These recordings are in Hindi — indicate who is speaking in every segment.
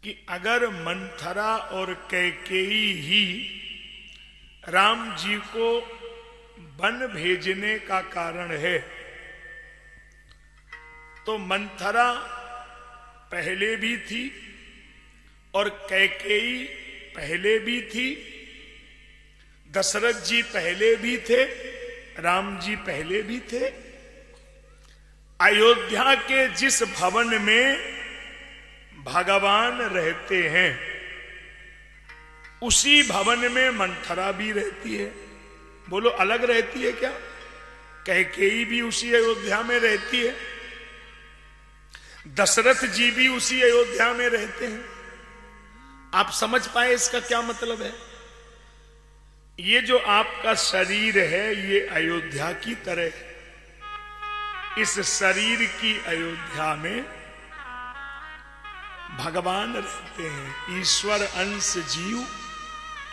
Speaker 1: कि अगर मंथरा और कैकेयी ही राम जी को वन भेजने का कारण है, तो मंथरा पहले भी थी और कैकेयी पहले भी थी, दशरथ जी पहले भी थे, राम जी पहले भी थे। अयोध्या के जिस भवन में भगवान रहते हैं उसी भवन में मंथरा भी रहती है। बोलो अलग रहती है क्या? कैकेयी भी उसी अयोध्या में रहती है, दशरथ जी भी उसी अयोध्या में रहते हैं। आप समझ पाए इसका क्या मतलब है? ये जो आपका शरीर है ये अयोध्या की तरह है। इस शरीर की अयोध्या में भगवान रहते हैं। ईश्वर अंश जीव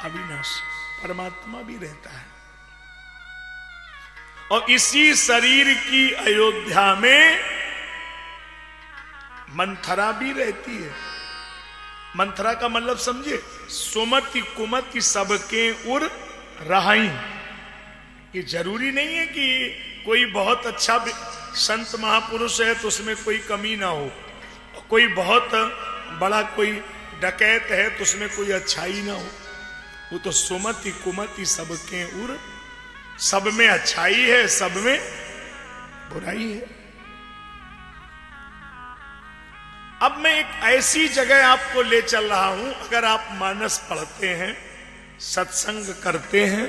Speaker 1: अविनाशी, परमात्मा भी रहता है। और इसी शरीर की अयोध्या में मंथरा भी रहती है। मंथरा का मतलब समझे, सुमति कुमति सबके उर रहाई। ये जरूरी नहीं है कि कोई बहुत अच्छा संत महापुरुष है तो उसमें कोई कमी ना हो, कोई बहुत बड़ा कोई डकैत है तो उसमें कोई अच्छाई ना हो। वो तो सुमति कुमति सबके उर, सब में अच्छाई है, सब में बुराई है। अब मैं एक ऐसी जगह आपको ले चल रहा हूं, अगर आप मानस पढ़ते हैं, सत्संग करते हैं,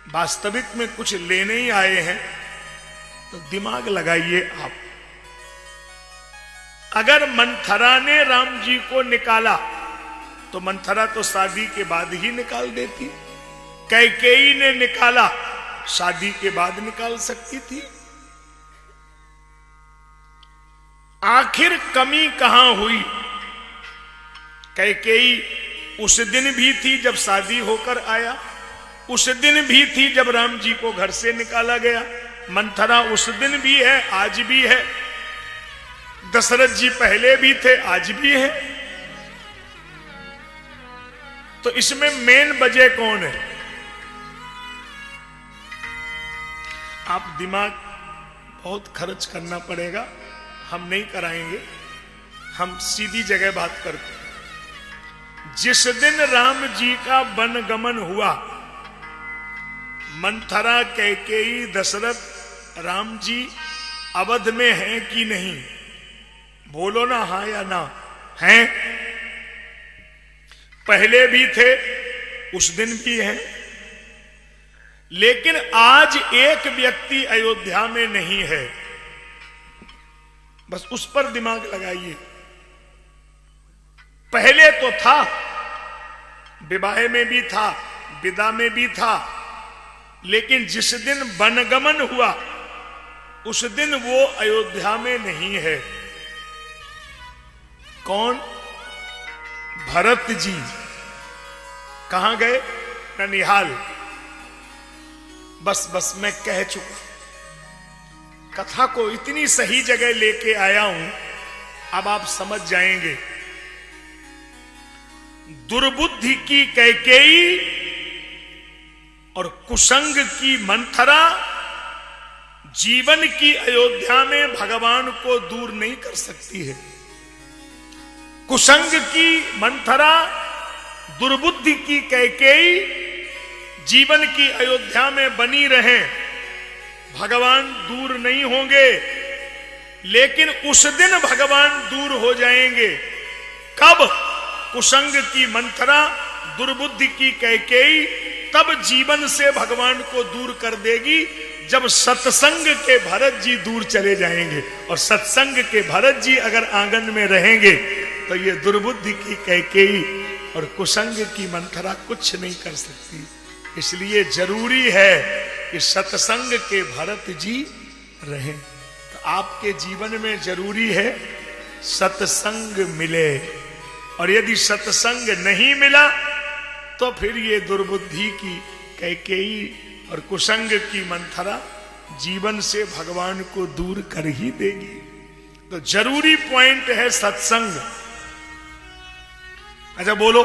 Speaker 1: वास्तविक में कुछ लेने ही आए हैं, तो दिमाग लगाइए आप। अगर मंथरा ने राम जी को निकाला तो मंथरा तो शादी के बाद ही निकाल देती। कैकेयी ने निकाला, शादी के बाद निकाल सकती थी। आखिर कमी कहां हुई? कैकेयी उस दिन भी थी जब शादी होकर आया, उस दिन भी थी जब राम जी को घर से निकाला गया। मंथरा उस दिन भी है, आज भी है। दशरथ जी पहले भी थे, आज भी है। तो इसमें मेन वजह कौन है? आप दिमाग बहुत खर्च करना पड़ेगा, हम नहीं कराएंगे, हम सीधी जगह बात करते हैं। जिस दिन राम जी का वनगमन हुआ, मंथरा कैकेयी दशरथ राम जी अवध में हैं कि नहीं? बोलो ना हाँ या ना। हैं? पहले भी थे, उस दिन भी हैं। लेकिन आज एक व्यक्ति अयोध्या में नहीं है, बस उस पर दिमाग लगाइए। पहले तो था, विवाह में भी था, विदा में भी था, लेकिन जिस दिन वनगमन हुआ उस दिन वो अयोध्या में नहीं है। कौन? भरत जी। कहां गए? ननिहाल। बस मैं कह चुका, कथा को इतनी सही जगह लेके आया हूं, अब आप समझ जाएंगे। दुर्बुद्धि की कैकेयी और कुसंग की मंथरा जीवन की अयोध्या में भगवान को दूर नहीं कर सकती है। कुसंग की मंथरा, दुर्बुद्धि की कैकेयी जीवन की अयोध्या में बनी रहे, भगवान दूर नहीं होंगे। लेकिन उस दिन भगवान दूर हो जाएंगे। कब? कुसंग की मंथरा, दुर्बुद्धि की कैकेयी तब जीवन से भगवान को दूर कर देगी जब सत्संग के भरत जी दूर चले जाएंगे। और सत्संग के भरत जी अगर आंगन में रहेंगे तो ये दुर्बुद्धि की कैकेयी और कुसंग की मंथरा कुछ नहीं कर सकती। इसलिए जरूरी है कि सत्संग के भरत जी रहें। तो आपके जीवन में जरूरी है सत्संग मिले, और यदि सत्संग नहीं मिला तो फिर ये दुर्बुद्धि की कैकेयी और कुसंग की मंथरा जीवन से भगवान को दूर कर ही देगी। तो जरूरी पॉइंट है सत्संग। अच्छा बोलो,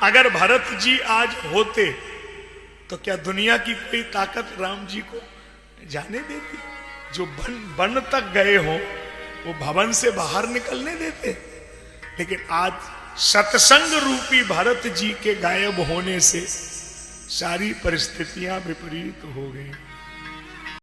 Speaker 1: अगर भरत जी आज होते तो क्या दुनिया की कोई ताकत राम जी को जाने देती? जो वन तक गए हो वो भवन से बाहर निकलने देते? लेकिन आज सत्संग रूपी भरत जी के गायब होने से सारी परिस्थितियां विपरीत हो गई।